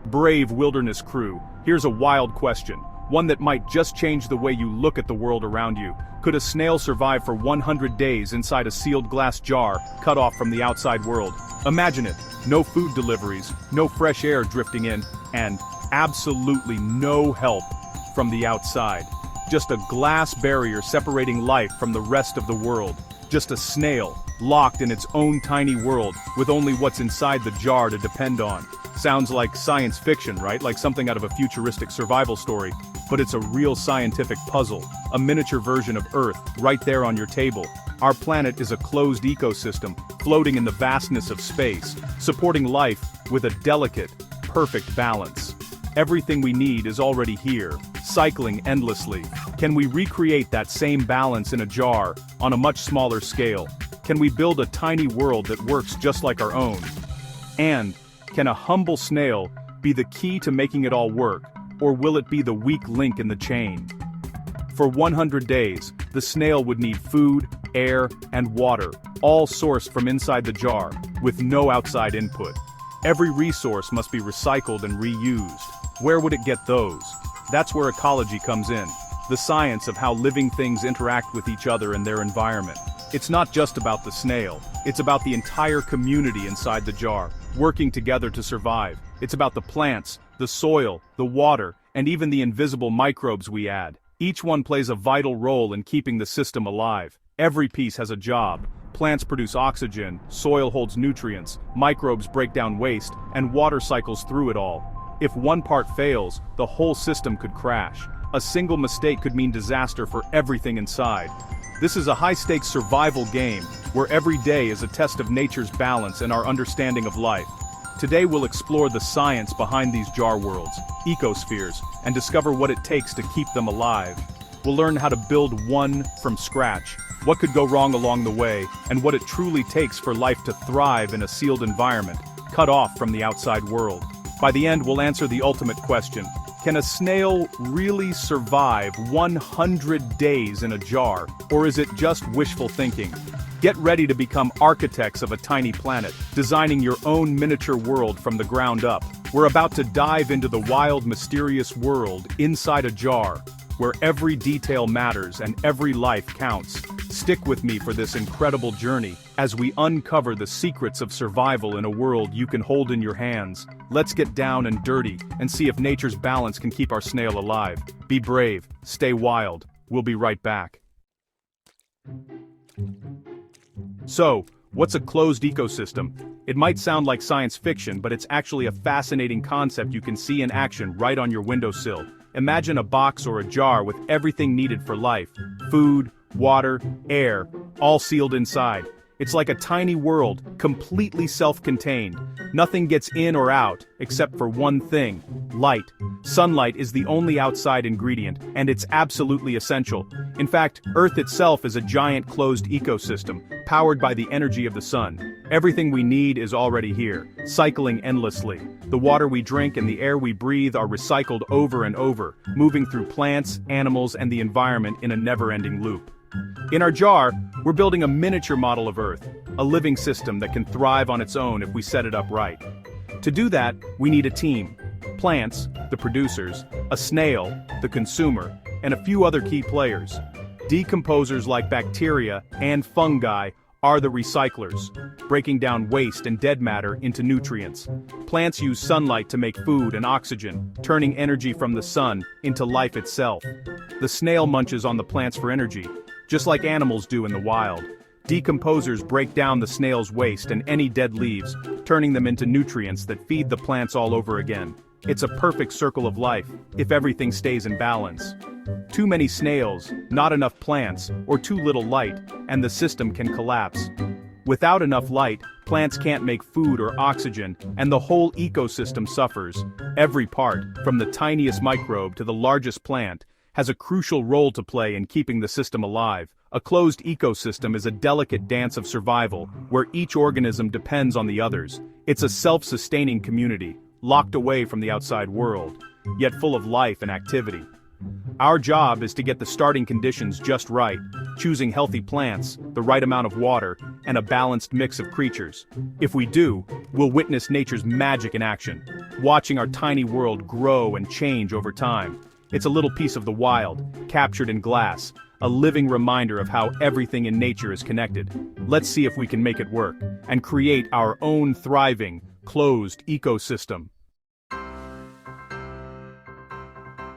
Brave wilderness crew, here's a wild question, one that might just change the way you look at the world around you. Could a snail survive for 100 days inside a sealed glass jar, cut off from the outside world? Imagine it, no food deliveries, no fresh air drifting in, and absolutely no help from the outside. Just a glass barrier separating life from the rest of the world. Just a snail, locked in its own tiny world, with only what's inside the jar to depend on. Sounds like science fiction, right? Like something out of a futuristic survival story. But it's a real scientific puzzle, a miniature version of Earth, right there on your table. Our planet is a closed ecosystem, floating in the vastness of space, supporting life with a delicate, perfect balance. Everything we need is already here, cycling endlessly. Can we recreate that same balance in a jar, on a much smaller scale? Can we build a tiny world that works just like our own? And, can a humble snail be the key to making it all work, or will it be the weak link in the chain? For 100 days, the snail would need food, air, and water, all sourced from inside the jar, with no outside input. Every resource must be recycled and reused. Where would it get those? That's where ecology comes in, the science of how living things interact with each other and their environment. It's not just about the snail, it's about the entire community inside the jar, working together to survive. It's about the plants, the soil, the water, and even the invisible microbes we add. Each one plays a vital role in keeping the system alive. Every piece has a job. Plants produce oxygen, soil holds nutrients, microbes break down waste, and water cycles through it all. If one part fails, the whole system could crash. A single mistake could mean disaster for everything inside. This is a high-stakes survival game, where every day is a test of nature's balance and our understanding of life. Today we'll explore the science behind these jar worlds, ecospheres, and discover what it takes to keep them alive. We'll learn how to build one from scratch, what could go wrong along the way, and what it truly takes for life to thrive in a sealed environment, cut off from the outside world. By the end, we'll answer the ultimate question. Can a snail really survive 100 days in a jar, or is it just wishful thinking? Get ready to become architects of a tiny planet, designing your own miniature world from the ground up. We're about to dive into the wild, mysterious world inside a jar, where every detail matters and every life counts. Stick with me for this incredible journey, as we uncover the secrets of survival in a world you can hold in your hands. Let's get down and dirty, and see if nature's balance can keep our snail alive. Be brave, stay wild, we'll be right back. So, what's a closed ecosystem? It might sound like science fiction, but it's actually a fascinating concept you can see in action right on your windowsill. Imagine a box or a jar with everything needed for life: food, water, air, all sealed inside. It's like a tiny world, completely self-contained. Nothing gets in or out, except for one thing: light. Sunlight is the only outside ingredient, and it's absolutely essential. In fact, Earth itself is a giant closed ecosystem, powered by the energy of the sun. Everything we need is already here, cycling endlessly. The water we drink and the air we breathe are recycled over and over, moving through plants, animals, and the environment in a never-ending loop. In our jar, we're building a miniature model of Earth, a living system that can thrive on its own if we set it up right. To do that, we need a team. Plants, the producers, a snail, the consumer, and a few other key players. Decomposers like bacteria and fungi are the recyclers, breaking down waste and dead matter into nutrients. Plants use sunlight to make food and oxygen, turning energy from the sun into life itself. The snail munches on the plants for energy, just like animals do in the wild. Decomposers break down the snail's waste and any dead leaves, turning them into nutrients that feed the plants all over again. It's a perfect circle of life, if everything stays in balance. Too many snails, not enough plants, or too little light, and the system can collapse. Without enough light, plants can't make food or oxygen, and the whole ecosystem suffers. Every part, from the tiniest microbe to the largest plant, has a crucial role to play in keeping the system alive. A closed ecosystem is a delicate dance of survival, where each organism depends on the others. It's a self-sustaining community, locked away from the outside world, yet full of life and activity. Our job is to get the starting conditions just right, choosing healthy plants, the right amount of water, and a balanced mix of creatures. If we do, we'll witness nature's magic in action. watching our tiny world grow and change over time. It's a little piece of the wild, captured in glass, a living reminder of how everything in nature is connected. Let's see if we can make it work, and create our own thriving, closed ecosystem.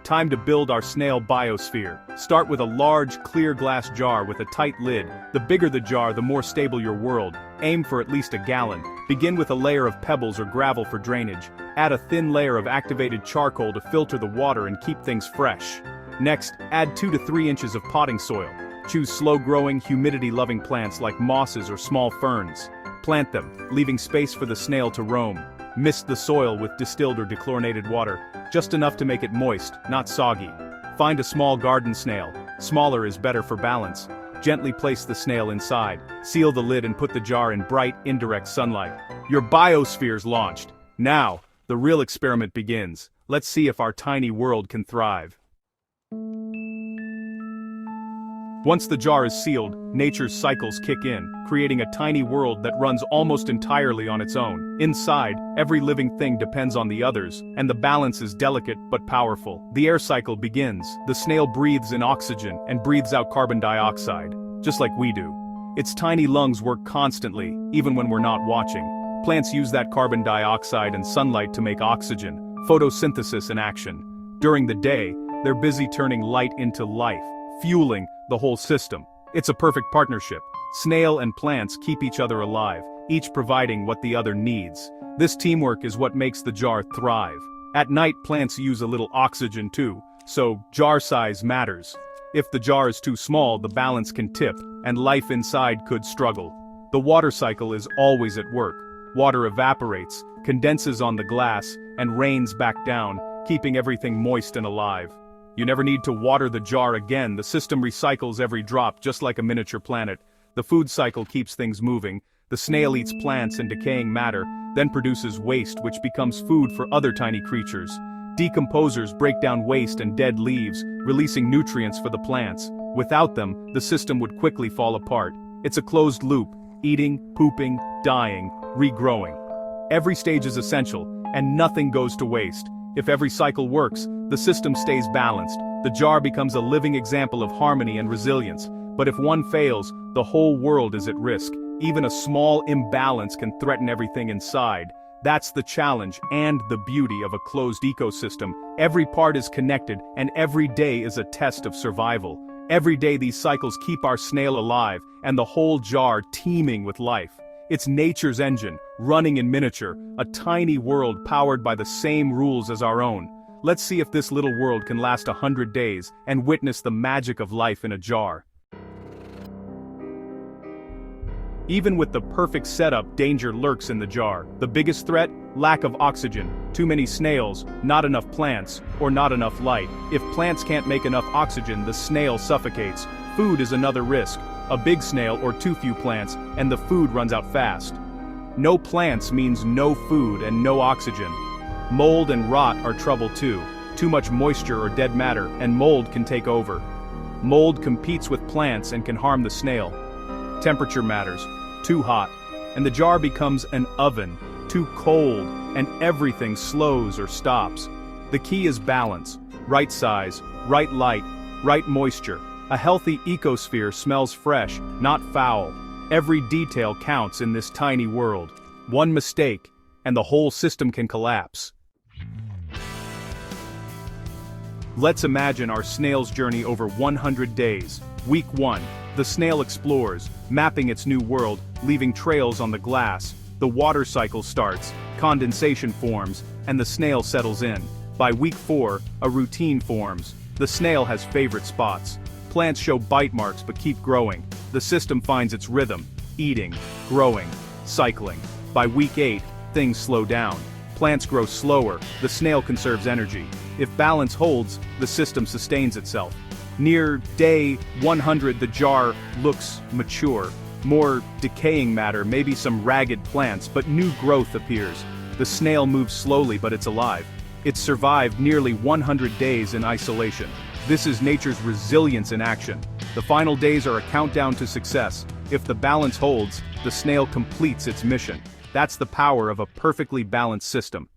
Time to build our snail biosphere. Start with a large, clear glass jar with a tight lid. The bigger the jar, the more stable your world. Aim for at least a gallon. Begin with a layer of pebbles or gravel for drainage. Add a thin layer of activated charcoal to filter the water and keep things fresh. Next, add 2 to 3 inches of potting soil. Choose slow-growing, humidity-loving plants like mosses or small ferns. Plant them, leaving space for the snail to roam. Mist the soil with distilled or dechlorinated water, just enough to make it moist, not soggy. Find a small garden snail. Smaller is better for balance. Gently place the snail inside. Seal the lid and put the jar in bright, indirect sunlight. Your biosphere's launched. Now, the real experiment begins. Let's see if our tiny world can thrive. Once the jar is sealed, nature's cycles kick in, creating a tiny world that runs almost entirely on its own. Inside, every living thing depends on the others, and the balance is delicate but powerful. The air cycle begins. The snail breathes in oxygen and breathes out carbon dioxide, just like we do. Its tiny lungs work constantly, even when we're not watching. Plants use that carbon dioxide and sunlight to make oxygen, photosynthesis in action. During the day, they're busy turning light into life, fueling the whole system. It's a perfect partnership. Snail and plants keep each other alive, each providing what the other needs. This teamwork is what makes the jar thrive. At night, plants use a little oxygen too, so jar size matters. If the jar is too small, the balance can tip, and life inside could struggle. The water cycle is always at work. Water evaporates, condenses on the glass, and rains back down, keeping everything moist and alive. You never need to water the jar again. The system recycles every drop, just like a miniature planet. The food cycle keeps things moving. The snail eats plants and decaying matter, then produces waste which becomes food for other tiny creatures. Decomposers break down waste and dead leaves, releasing nutrients for the plants. Without them, the system would quickly fall apart. It's a closed loop, eating, pooping, dying, regrowing. Every stage is essential, and nothing goes to waste. If every cycle works, the system stays balanced. The jar becomes a living example of harmony and resilience. But if one fails, the whole world is at risk. Even a small imbalance can threaten everything inside. That's the challenge and the beauty of a closed ecosystem. Every part is connected, and every day is a test of survival. Every day these cycles keep our snail alive, and the whole jar teeming with life. It's nature's engine, running in miniature, a tiny world powered by the same rules as our own. Let's see if this little world can last 100 days and witness the magic of life in a jar. Even with the perfect setup, danger lurks in the jar. The biggest threat? Lack of oxygen. Too many snails, not enough plants, or not enough light. If plants can't make enough oxygen, the snail suffocates. Food is another risk. A big snail or too few plants, and the food runs out fast. No plants means no food and no oxygen. Mold and rot are trouble too. Too much moisture or dead matter, and mold can take over. Mold competes with plants and can harm the snail. Temperature matters. Too hot, and the jar becomes an oven. Too cold, and everything slows or stops. The key is balance. Right size, right light, right moisture. A healthy ecosphere smells fresh, not foul. Every detail counts in this tiny world. One mistake, and the whole system can collapse. Let's imagine our snail's journey over 100 days. Week 1. The snail explores, mapping its new world, leaving trails on the glass. The water cycle starts, condensation forms, and the snail settles in. By week 4, a routine forms. The snail has favorite spots. Plants show bite marks but keep growing. The system finds its rhythm, eating, growing, cycling. By week 8, things slow down. Plants grow slower, the snail conserves energy. If balance holds, the system sustains itself. Near day 100, the jar looks mature. More decaying matter, maybe some ragged plants, but new growth appears. The snail moves slowly, but it's alive. It's survived nearly 100 days in isolation. This is nature's resilience in action. The final days are a countdown to success. If the balance holds, the snail completes its mission. That's the power of a perfectly balanced system.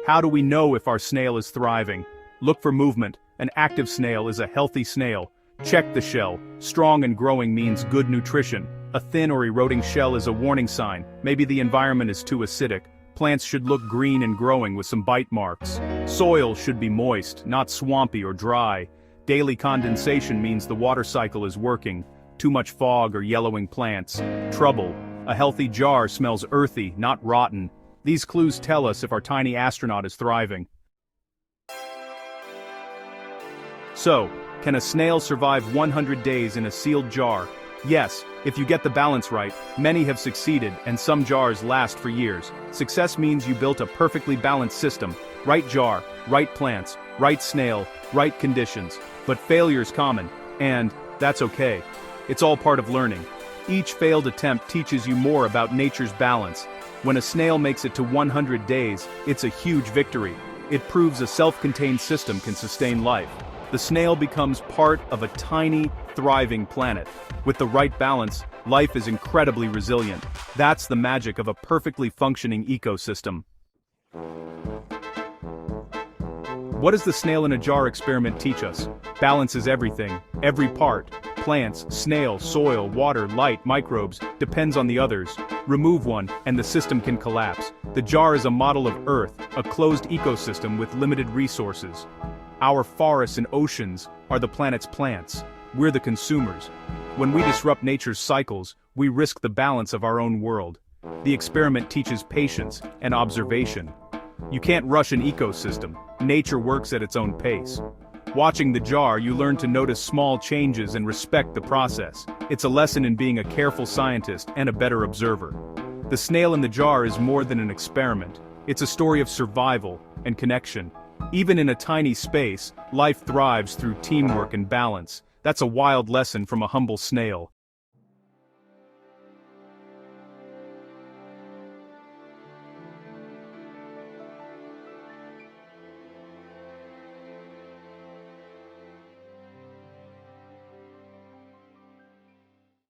How do we know if our snail is thriving? Look for movement. An active snail is a healthy snail. Check the shell. Strong and growing means good nutrition. A thin or eroding shell is a warning sign. Maybe the environment is too acidic. Plants should look green and growing with some bite marks. Soil should be moist, not swampy or dry. Daily condensation means the water cycle is working. Too much fog or yellowing plants. Trouble. A healthy jar smells earthy, not rotten. These clues tell us if our tiny astronaut is thriving. So, can a snail survive 100 days in a sealed jar? Yes, if you get the balance right. Many have succeeded, and some jars last for years. Success means you built a perfectly balanced system. Right jar, right plants, right snail, right conditions. But failure's common, and that's okay. It's all part of learning. Each failed attempt teaches you more about nature's balance. When a snail makes it to 100 days, it's a huge victory. It proves a self-contained system can sustain life. The snail becomes part of a tiny, thriving planet. With the right balance, life is incredibly resilient. That's the magic of a perfectly functioning ecosystem. What does the snail in a jar experiment teach us? Balance is everything. Every part, plants, snail, soil, water, light, microbes, depends on the others. Remove one, and the system can collapse. The jar is a model of Earth, a closed ecosystem with limited resources. Our forests and oceans are the planet's plants. We're the consumers. When we disrupt nature's cycles, we risk the balance of our own world. The experiment teaches patience and observation. You can't rush an ecosystem. Nature works at its own pace. Watching the jar, you learn to notice small changes and respect the process. It's a lesson in being a careful scientist and a better observer. The snail in the jar is more than an experiment. It's a story of survival and connection. Even in a tiny space, life thrives through teamwork and balance. That's a wild lesson from a humble snail.